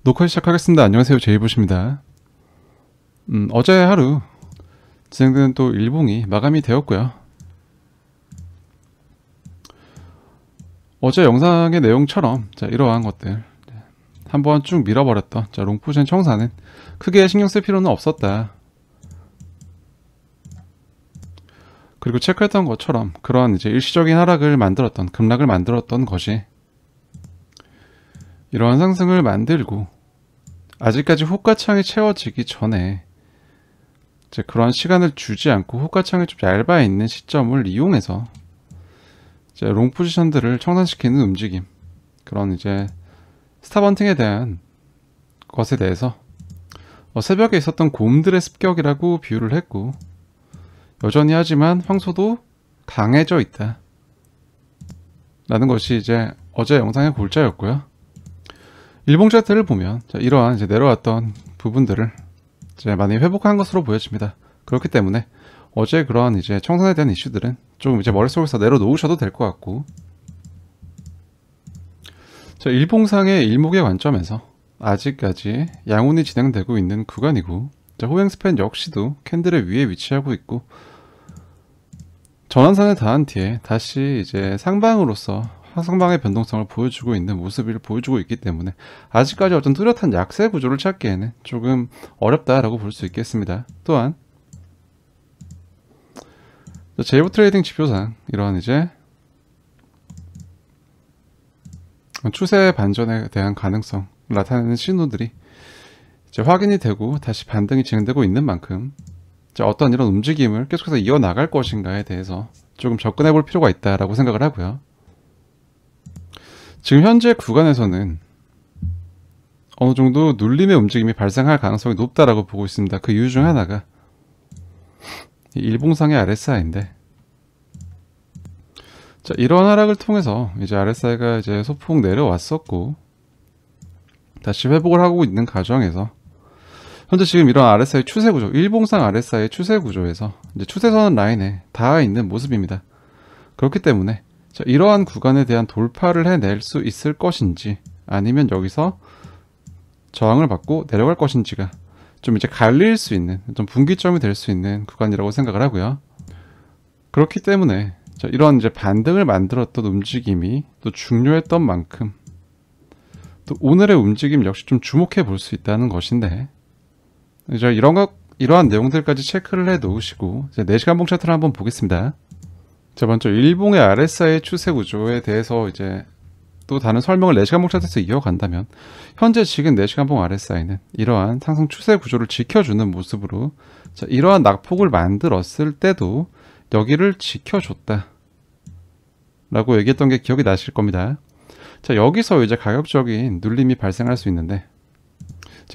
녹화 시작하겠습니다. 안녕하세요. 제이봇입니다. 어제 하루 진행되는 또 일봉이 마감이 되었고요. 어제 영상의 내용처럼 이러한 것들 한번 쭉 밀어버렸던 롱포지션 청산은 크게 신경 쓸 필요는 없었다. 그리고 체크했던 것처럼 그런 일시적인 하락을 만들었던, 급락을 만들었던 것이 이러한 상승을 만들고 아직까지 호가창이 채워지기 전에 그러한 시간을 주지 않고 호가창이 좀 얇아 있는 시점을 이용해서 롱 포지션들을 청산시키는 움직임, 그런 스탑헌팅에 대한 것에 대해서 새벽에 있었던 곰들의 습격이라고 비유를 했고, 여전히 하지만 황소도 강해져 있다 라는 것이 어제 영상의 골자였고요. 일봉 차트를 보면 이러한 내려왔던 부분들을 많이 회복한 것으로 보여집니다. 그렇기 때문에 어제 그러한 청산에 대한 이슈들은 좀 머릿속에서 내려놓으셔도 될 것 같고, 일봉상의 일목의 관점에서 아직까지 양운이 진행되고 있는 구간이고, 호행 스팬 역시도 캔들의 위에 위치하고 있고, 전환선에 닿은 뒤에 다시 상방으로서 하상방의 변동성을 보여주고 있는 모습을 보여주고 있기 때문에 아직까지 어떤 뚜렷한 약세 구조를 찾기에는 조금 어렵다라고 볼 수 있겠습니다. 또한 제이봇 트레이딩 지표상 이러한 추세 반전에 대한 가능성 나타내는 신호들이 확인이 되고 다시 반등이 진행되고 있는 만큼 어떤 이런 움직임을 계속해서 이어나갈 것인가에 대해서 조금 접근해 볼 필요가 있다라고 생각을 하고요. 지금 현재 구간에서는 어느 정도 눌림의 움직임이 발생할 가능성이 높다라고 보고 있습니다. 그 이유 중 하나가 일봉상의 RSI인데, 이런 하락을 통해서 RSI가 소폭 내려왔었고 다시 회복을 하고 있는 과정에서 현재 지금 이런 RSI 추세 구조, 일봉상 RSI 추세 구조에서 추세선 라인에 닿아 있는 모습입니다. 그렇기 때문에 이러한 구간에 대한 돌파를 해낼 수 있을 것인지, 아니면 여기서 저항을 받고 내려갈 것인지가 좀 갈릴 수 있는 좀 분기점이 될 수 있는 구간이라고 생각을 하고요. 그렇기 때문에 이런 반등을 만들었던 움직임이 또 중요했던 만큼 또 오늘의 움직임 역시 좀 주목해 볼 수 있다는 것인데, 이러한 내용들까지 체크를 해 놓으시고 4시간 봉 차트를 한번 보겠습니다. 먼저 일봉의 RSI 추세 구조에 대해서 또 다른 설명을 4시간 봉 차트에서 이어간다면, 현재 지금 4시간 봉 RSI는 이러한 상승 추세 구조를 지켜주는 모습으로 이러한 낙폭을 만들었을 때도 여기를 지켜줬다 라고 얘기했던 게 기억이 나실 겁니다. 여기서 가격적인 눌림이 발생할 수 있는데,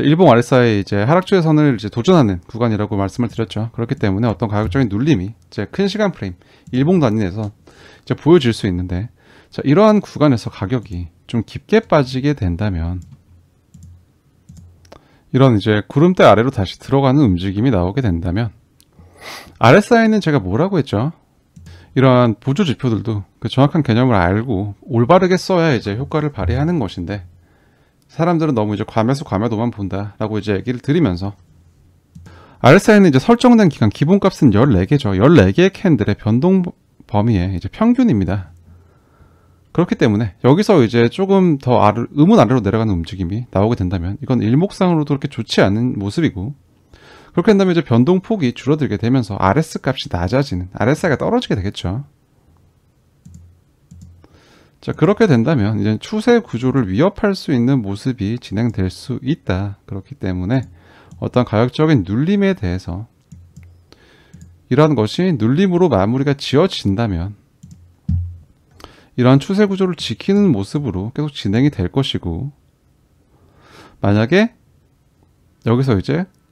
일봉 RSI 하락 추세선을 도전하는 구간이라고 말씀을 드렸죠. 그렇기 때문에 어떤 가격적인 눌림이 큰 시간 프레임, 일봉 단위 내에서 보여질 수 있는데, 이러한 구간에서 가격이 좀 깊게 빠지게 된다면 이런 구름대 아래로 다시 들어가는 움직임이 나오게 된다면, RSI는 제가 뭐라고 했죠? 이러한 보조 지표들도 그 정확한 개념을 알고 올바르게 써야 효과를 발휘하는 것인데, 사람들은 너무 과매수 과매도만 본다라고 얘기를 드리면서, RSI는 설정된 기간 기본값은 14개죠. 14개의 캔들의 변동 범위의 평균입니다. 그렇기 때문에 여기서 조금 더 음운 아래로 내려가는 움직임이 나오게 된다면 이건 일목상으로도 그렇게 좋지 않은 모습이고, 그렇게 된다면 변동폭이 줄어들게 되면서 RS 값이 낮아지는, RSI가 떨어지게 되겠죠. 그렇게 된다면 추세 구조를 위협할 수 있는 모습이 진행될 수 있다. 그렇기 때문에 어떤 가격적인 눌림에 대해서 이러한 것이 눌림으로 마무리가 지어진다면 이러한 추세 구조를 지키는 모습으로 계속 진행이 될 것이고, 만약에 여기서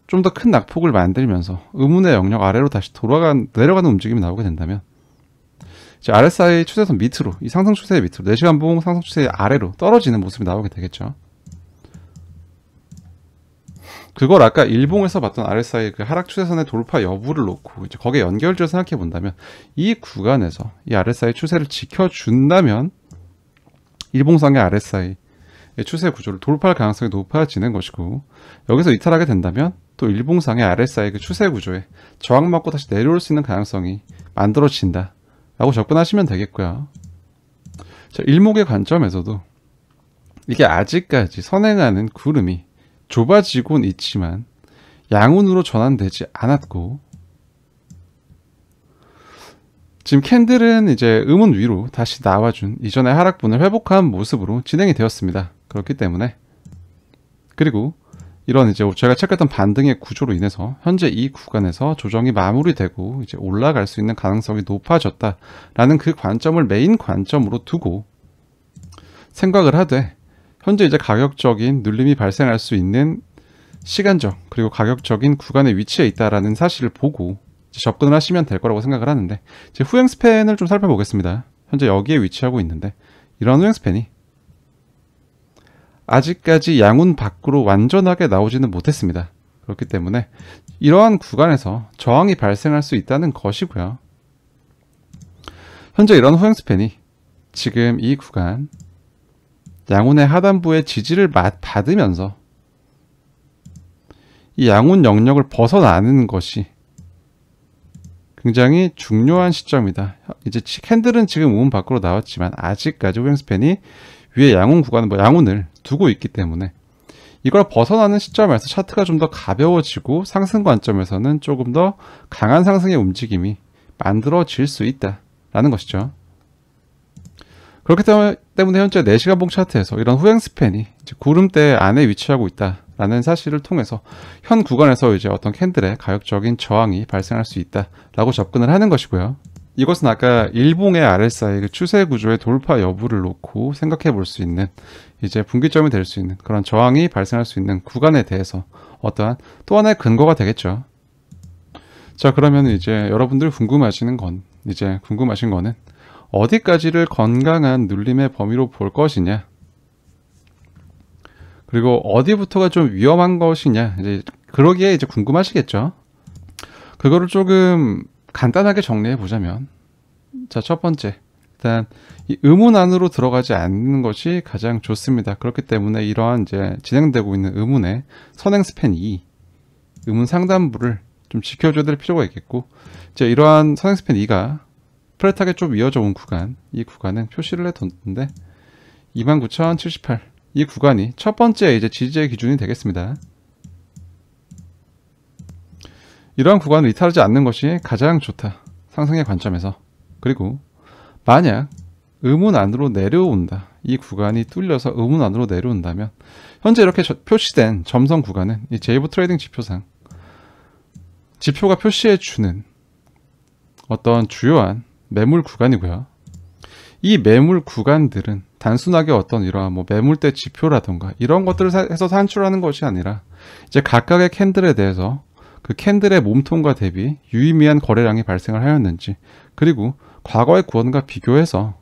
좀 더 큰 낙폭을 만들면서 음운의 영역 아래로 다시 내려가는 움직임이 나오게 된다면 RSI 추세선 밑으로, 이 상승 추세의 밑으로, 4시간 봉 상승 추세의 아래로 떨어지는 모습이 나오게 되겠죠. 그걸 아까 일봉에서 봤던 RSI 그 하락 추세선의 돌파 여부를 놓고 거기에 연결지어 생각해 본다면, 이 구간에서 이 RSI 추세를 지켜준다면 일봉상의 RSI에 추세 구조를 돌파할 가능성이 높아지는 것이고, 여기서 이탈하게 된다면 또 일봉상의 RSI 그 추세 구조에 저항받고 다시 내려올 수 있는 가능성이 만들어진다 라고 접근하시면 되겠고요. 자, 일목의 관점에서도 이게 아직까지 선행하는 구름이 좁아지곤 있지만 양운으로 전환되지 않았고, 지금 캔들은 이제 음운 위로 다시 나와준 이전의 하락분을 회복한 모습으로 진행이 되었습니다. 그렇기 때문에, 그리고 이런 이제 제가 체크했던 반등의 구조로 인해서 현재 이 구간에서 조정이 마무리되고 이제 올라갈 수 있는 가능성이 높아졌다라는 그 관점을 메인 관점으로 두고 생각을 하되, 현재 이제 가격적인 눌림이 발생할 수 있는 시간적 그리고 가격적인 구간의 위치에 있다라는 사실을 보고 접근을 하시면 될 거라고 생각을 하는데, 이제 후행 스팬을 좀 살펴보겠습니다. 현재 여기에 위치하고 있는데, 이런 후행 스팬이 아직까지 양운 밖으로 완전하게 나오지는 못했습니다. 그렇기 때문에 이러한 구간에서 저항이 발생할 수 있다는 것이고요. 현재 이런 후행 스팬이 지금 이 구간 양운의 하단부의 지지를 받으면서 이 양운 영역을 벗어나는 것이 굉장히 중요한 시점이다. 이제 캔들은 지금 우운 밖으로 나왔지만 아직까지 후행 스팬이 위에 양운 구간, 양운을 두고 있기 때문에 이걸 벗어나는 시점에서 차트가 좀 더 가벼워지고 상승 관점에서는 조금 더 강한 상승의 움직임이 만들어질 수 있다라는 것이죠. 그렇기 때문에 현재 4시간 봉 차트에서 이런 후행 스팬이 이제 구름대 안에 위치하고 있다라는 사실을 통해서 현 구간에서 이제 어떤 캔들의 가격적인 저항이 발생할 수 있다라고 접근을 하는 것이고요. 이것은 아까 일봉의 RSI 그 추세 구조의 돌파 여부를 놓고 생각해 볼 수 있는 이제 분기점이 될 수 있는 그런 저항이 발생할 수 있는 구간에 대해서 어떠한 또 하나의 근거가 되겠죠. 자, 그러면 이제 여러분들이 궁금하신 거는 어디까지를 건강한 눌림의 범위로 볼 것이냐, 그리고 어디부터가 좀 위험한 것이냐, 이제 그러기에 이제 궁금하시겠죠. 그거를 조금 간단하게 정리해 보자면, 자, 첫 번째, 일단 이 음운 안으로 들어가지 않는 것이 가장 좋습니다. 그렇기 때문에 이러한 이제 진행되고 있는 음운의 선행 스팬 2, 음운 상단부를 좀 지켜줘야 될 필요가 있겠고, 이제 이러한 선행 스팬 2가 플랫하게 좀 이어져 온 구간, 이 구간은 표시를 해뒀는데 29,078, 이 구간이 첫 번째 이제 지지의 기준이 되겠습니다. 이러한 구간을 이탈하지 않는 것이 가장 좋다, 상승의 관점에서. 그리고 만약 음운 안으로 내려온다, 이 구간이 뚫려서 음운 안으로 내려온다면 현재 이렇게 표시된 점선 구간은 이 제이브 트레이딩 지표상 지표가 표시해주는 어떤 주요한 매물 구간이고요. 이 매물 구간들은 단순하게 어떤 이러한 매물대 지표라던가 이런 것들을 해서 산출하는 것이 아니라 이제 각각의 캔들에 대해서 그 캔들의 몸통과 대비 유의미한 거래량이 발생을 하였는지, 그리고 과거의 구간과 비교해서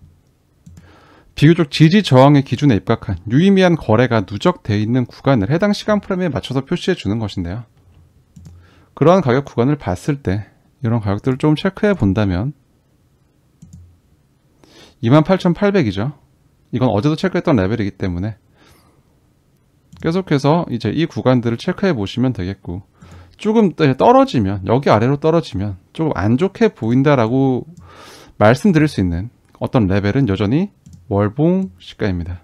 비교적 지지 저항의 기준에 입각한 유의미한 거래가 누적되어 있는 구간을 해당 시간 프레임에 맞춰서 표시해 주는 것인데요. 그러한 가격 구간을 봤을 때 이런 가격들을 좀 체크해 본다면 28,800이죠. 이건 어제도 체크했던 레벨이기 때문에 계속해서 이제 이 구간들을 체크해 보시면 되겠고, 조금 떨어지면, 여기 아래로 떨어지면 조금 안 좋게 보인다라고 말씀드릴 수 있는 어떤 레벨은 여전히 월봉 시가입니다.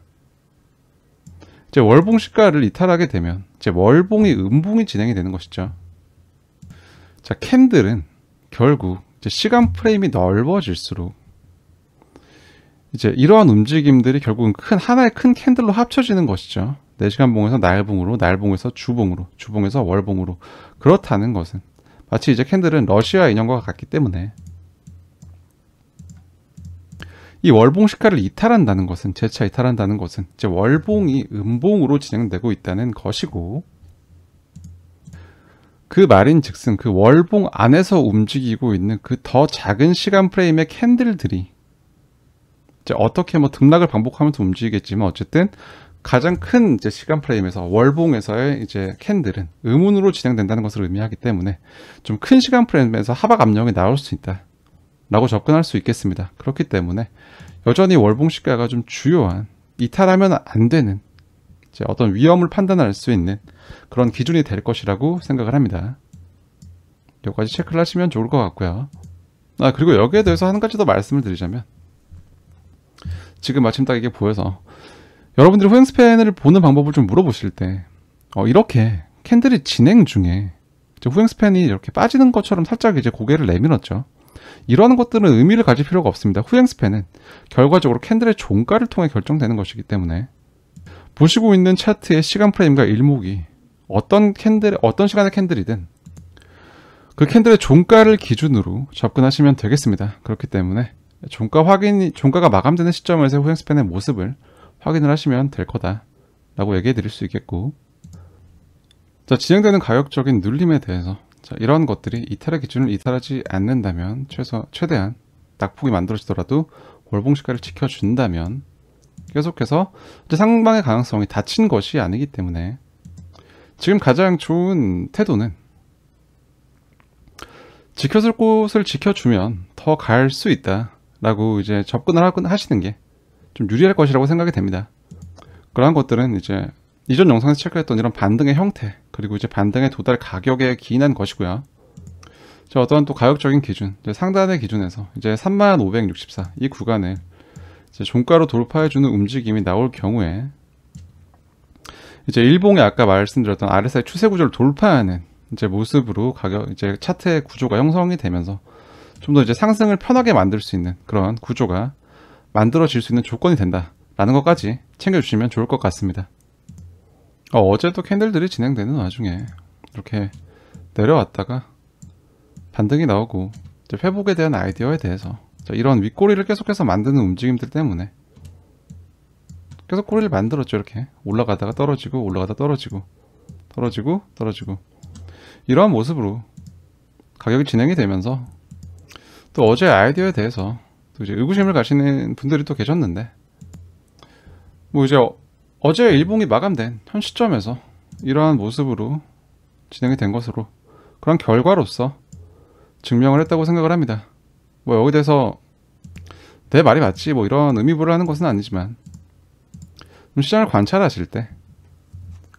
이제 월봉 시가를 이탈하게 되면 이제 월봉이 음봉이 진행이 되는 것이죠. 자, 캔들은 결국 이제 시간 프레임이 넓어질수록 이제 이러한 움직임들이 결국은 하나의 큰 캔들로 합쳐지는 것이죠. 4시간 봉에서 날봉으로, 날봉에서 주봉으로, 주봉에서 월봉으로. 그렇다는 것은 마치 이제 캔들은 러시아 인형과 같기 때문에 이 월봉 시가를 이탈한다는 것은, 재차 이탈한다는 것은 이제 월봉이 음봉으로 진행되고 있다는 것이고, 그 말인즉슨 그 월봉 안에서 움직이고 있는 그 더 작은 시간 프레임의 캔들들이 이제 어떻게 등락을 반복하면서 움직이겠지만 어쨌든 가장 큰 이제 시간 프레임에서 월봉에서의 이제 캔들은 음운으로 진행된다는 것을 의미하기 때문에 좀 큰 시간 프레임에서 하락 압력이 나올 수 있다라고 접근할 수 있겠습니다. 그렇기 때문에 여전히 월봉 시가가 좀 주요한, 이탈하면 안 되는 이제 어떤 위험을 판단할 수 있는 그런 기준이 될 것이라고 생각을 합니다. 여기까지 체크를 하시면 좋을 것 같고요. 그리고 여기에 대해서 한 가지 더 말씀을 드리자면, 지금 마침 딱 이게 보여서 여러분들이 후행스팬을 보는 방법을 좀 물어보실 때 이렇게 캔들이 진행 중에 후행스팬이 이렇게 빠지는 것처럼 살짝 이제 고개를 내밀었죠. 이러한 것들은 의미를 가질 필요가 없습니다. 후행스팬은 결과적으로 캔들의 종가를 통해 결정되는 것이기 때문에 보시고 있는 차트의 시간 프레임과 일목이 어떤 시간의 캔들이든 그 캔들의 종가를 기준으로 접근하시면 되겠습니다. 그렇기 때문에 종가가 마감되는 시점에서 후행스팬의 모습을 확인을 하시면 될 거다라고 얘기해 드릴 수 있겠고, 자, 진행되는 가격적인 눌림에 대해서 이런 것들이 이탈의 기준을 이탈하지 않는다면, 최대한 낙폭이 만들어지더라도 월봉시가를 지켜준다면 계속해서 상방의 가능성이 닫힌 것이 아니기 때문에 지금 가장 좋은 태도는 지켜줄 곳을 지켜주면 더 갈 수 있다라고 이제 접근을 하시는 게 좀 유리할 것이라고 생각이 됩니다. 그러한 것들은 이제 이전 영상에서 체크했던 이런 반등의 형태, 그리고 이제 반등의 도달 가격에 기인한 것이고요. 어떠한 또 가격적인 기준, 상단의 기준에서 이제 3564 이 구간을 이제 종가로 돌파해주는 움직임이 나올 경우에 이제 일봉의 아까 말씀드렸던 RSI 추세 구조를 돌파하는 이제 모습으로 이제 차트의 구조가 형성이 되면서 좀 더 이제 상승을 편하게 만들 수 있는 그런 구조가 만들어질 수 있는 조건이 된다라는 것까지 챙겨주시면 좋을 것 같습니다. 어제도 캔들들이 진행되는 와중에 이렇게 내려왔다가 반등이 나오고 이제 회복에 대한 아이디어에 대해서 이런 윗꼬리를 계속해서 만드는 움직임들 때문에 계속 꼬리를 만들었죠. 이렇게 올라가다가 떨어지고 올라가다 떨어지고 이러한 모습으로 가격이 진행이 되면서 또 어제 아이디어에 대해서 또 이제 의구심을 가시는 분들이 또 계셨는데, 뭐 이제 어제 일봉이 마감된 현 시점에서 이러한 모습으로 진행이 된 것으로 그런 결과로서 증명을 했다고 생각을 합니다. 뭐 여기 대해서 내 말이 맞지 뭐 이런 의미부를 하는 것은 아니지만, 시장을 관찰하실 때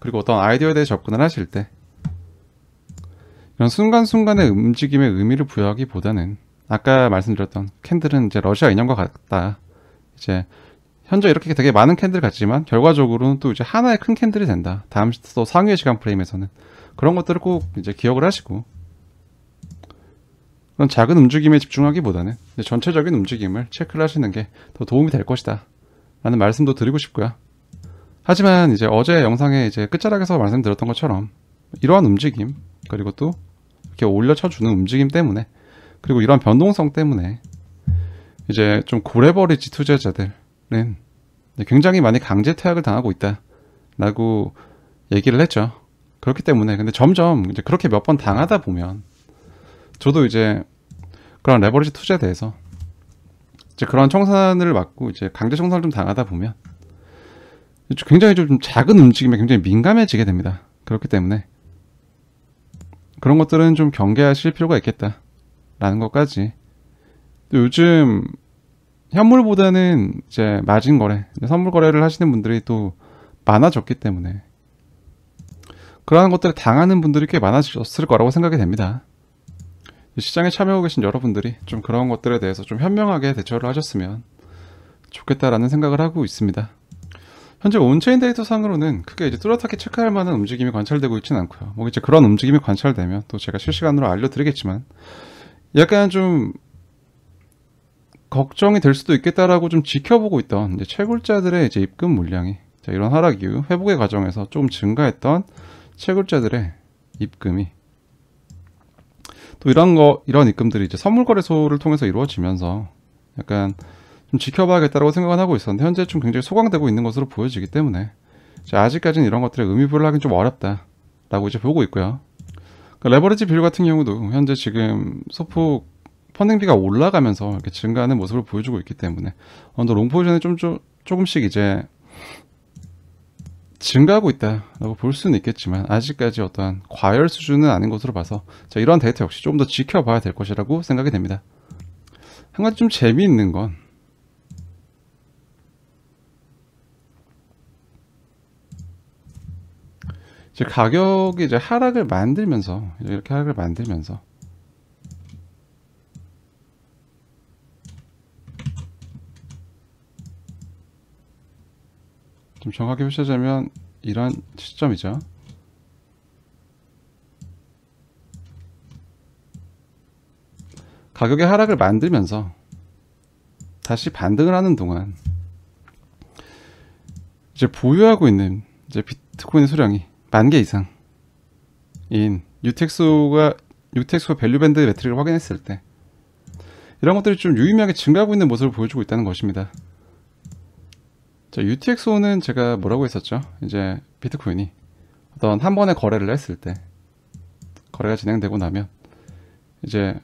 그리고 어떤 아이디어에 대해 접근을 하실 때 이런 순간순간의 움직임의 의미를 부여하기보다는 아까 말씀드렸던 캔들은 이제 러시아 인형과 같다. 이제 현재 이렇게 되게 많은 캔들을 갖지만 결과적으로는 또 이제 하나의 큰 캔들이 된다. 다음 또 상위의 시간 프레임에서는 그런 것들을 꼭 이제 기억을 하시고, 그런 작은 움직임에 집중하기보다는 이제 전체적인 움직임을 체크를 하시는 게 더 도움이 될 것이다 라는 말씀도 드리고 싶고요. 하지만 이제 어제 영상에 이제 끝자락에서 말씀드렸던 것처럼 이러한 움직임, 그리고 또 이렇게 올려쳐주는 움직임 때문에, 그리고 이러한 변동성 때문에 이제 좀 고래버리지 투자자들은 굉장히 많이 강제 퇴학을 당하고 있다 라고 얘기를 했죠. 그렇기 때문에 근데 점점 이제 그렇게 몇 번 당하다 보면, 저도 이제 그런 레버리지 투자에 대해서 이제 그런 청산을 맞고 이제 강제 청산을 좀 당하다 보면 굉장히 좀 작은 움직임에 굉장히 민감해지게 됩니다. 그렇기 때문에 그런 것들은 좀 경계하실 필요가 있겠다 라는 것까지. 또 요즘 현물보다는 이제 마진 거래, 선물 거래를 하시는 분들이 또 많아졌기 때문에 그러한 것들을 당하는 분들이 꽤 많아졌을 거라고 생각이 됩니다. 시장에 참여하고 계신 여러분들이 좀 그런 것들에 대해서 좀 현명하게 대처를 하셨으면 좋겠다라는 생각을 하고 있습니다. 현재 온체인 데이터 상으로는 크게 이제 뚜렷하게 체크할 만한 움직임이 관찰되고 있지는 않고요. 뭐 이제 그런 움직임이 관찰되면 또 제가 실시간으로 알려드리겠지만, 약간 좀 걱정이 될 수도 있겠다라고 좀 지켜보고 있던 이제 채굴자들의 이제 입금 물량이 이런 하락 이후 회복의 과정에서 좀 증가했던 채굴자들의 입금이 또 이런 입금들이 이제 선물거래소를 통해서 이루어지면서 약간 좀 지켜봐야겠다라고 생각은 하고 있었는데, 현재 좀 굉장히 소강되고 있는 것으로 보여지기 때문에 아직까지는 이런 것들의 의미부를 하긴 좀 어렵다라고 이제 보고 있고요. 레버리지 비율 같은 경우도 현재 지금 소폭 펀딩비가 올라가면서 이렇게 증가하는 모습을 보여주고 있기 때문에 롱 포지션이 조금씩 이제 증가하고 있다라고 볼 수는 있겠지만, 아직까지 어떠한 과열 수준은 아닌 것으로 봐서 이러한 데이터 역시 좀 더 지켜봐야 될 것이라고 생각이 됩니다. 한 가지 좀 재미있는 건 이제 가격이 이제 하락을 만들면서 이렇게 하락을 만들면서 좀 정확히 표시하자면 이런 시점이죠. 가격의 하락을 만들면서 다시 반등을 하는 동안 이제 보유하고 있는 이제 비트코인의 수량이 10,000개 이상인 UTXO가 밸류밴드 매트릭을 확인했을 때 이런 것들이 좀 유의미하게 증가하고 있는 모습을 보여주고 있다는 것입니다. 자, UTXO는 제가 뭐라고 했었죠? 이제 비트코인이 어떤 한 번의 거래를 했을 때 거래가 진행되고 나면 이제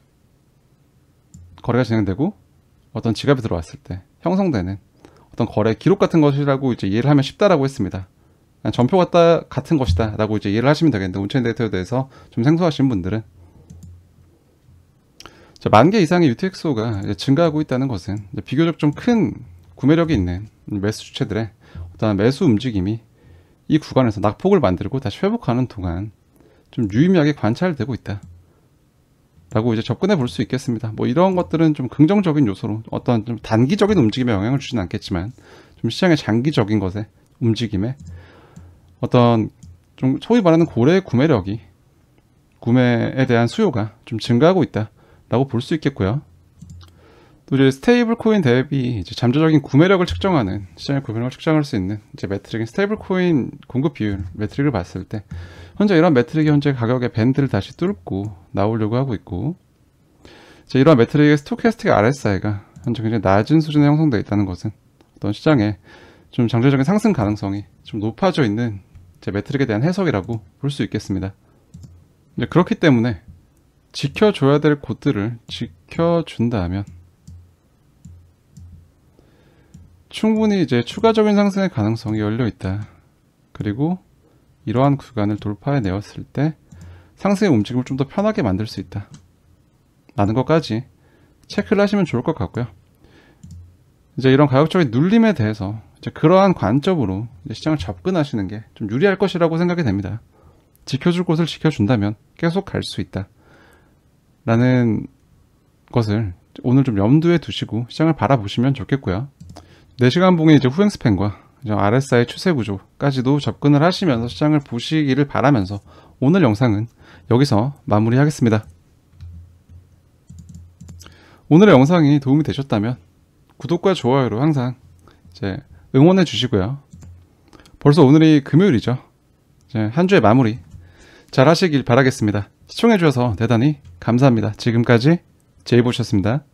거래가 진행되고 어떤 지갑이 들어왔을 때 형성되는 어떤 거래 기록 같은 것이라고 이제 이해를 하면 쉽다라고 했습니다. 전표 같은 것이다 라고 이제 이해를 하시면 되겠는데, 온체인 데이터에 대해서 좀 생소하신 분들은 자, 10,000개 이상의 UTXO가 증가하고 있다는 것은 비교적 좀 큰 구매력이 있는 매수 주체들의 어떤 매수 움직임이 이 구간에서 낙폭을 만들고 다시 회복하는 동안 좀 유의미하게 관찰되고 있다 라고 이제 접근해 볼 수 있겠습니다. 뭐 이런 것들은 좀 긍정적인 요소로 어떤 좀 단기적인 움직임에 영향을 주지는 않겠지만 좀 시장의 장기적인 것에 움직임에 어떤 좀 소위 말하는 고래의 구매력이, 구매에 대한 수요가 좀 증가하고 있다 라고 볼 수 있겠고요. 또 이제 스테이블 코인 대비 이제 잠재적인 구매력을 측정하는, 시장의 구매력을 측정할 수 있는 이제 매트릭인 스테이블 코인 공급 비율 매트릭을 봤을 때 현재 이런 매트릭이 현재 가격의 밴드를 다시 뚫고 나오려고 하고 있고, 이제 이런 매트릭의 스토캐스틱 RSI가 현재 굉장히 낮은 수준에 형성되어 있다는 것은 어떤 시장에 좀 장기적인 상승 가능성이 좀 높아져 있는 이제 매트릭에 대한 해석이라고 볼 수 있겠습니다. 이제 그렇기 때문에 지켜줘야 될 곳들을 지켜준다면 충분히 이제 추가적인 상승의 가능성이 열려 있다. 그리고 이러한 구간을 돌파해 내었을 때 상승의 움직임을 좀 더 편하게 만들 수 있다 라는 것까지 체크를 하시면 좋을 것 같고요. 이제 이런 가격적인 눌림에 대해서 이제 그러한 관점으로 이제 시장을 접근하시는 게 좀 유리할 것이라고 생각이 됩니다. 지켜줄 곳을 지켜준다면 계속 갈 수 있다 라는 것을 오늘 좀 염두에 두시고 시장을 바라보시면 좋겠고요. 4시간 봉의 이제 후행 스팬과 RSI 추세 구조까지도 접근을 하시면서 시장을 보시기를 바라면서 오늘 영상은 여기서 마무리하겠습니다. 오늘의 영상이 도움이 되셨다면 구독과 좋아요로 항상 이제 응원해 주시고요. 벌써 오늘이 금요일이죠. 이제 한 주의 마무리 잘 하시길 바라겠습니다. 시청해 주셔서 대단히 감사합니다. 지금까지 제이보셨습니다.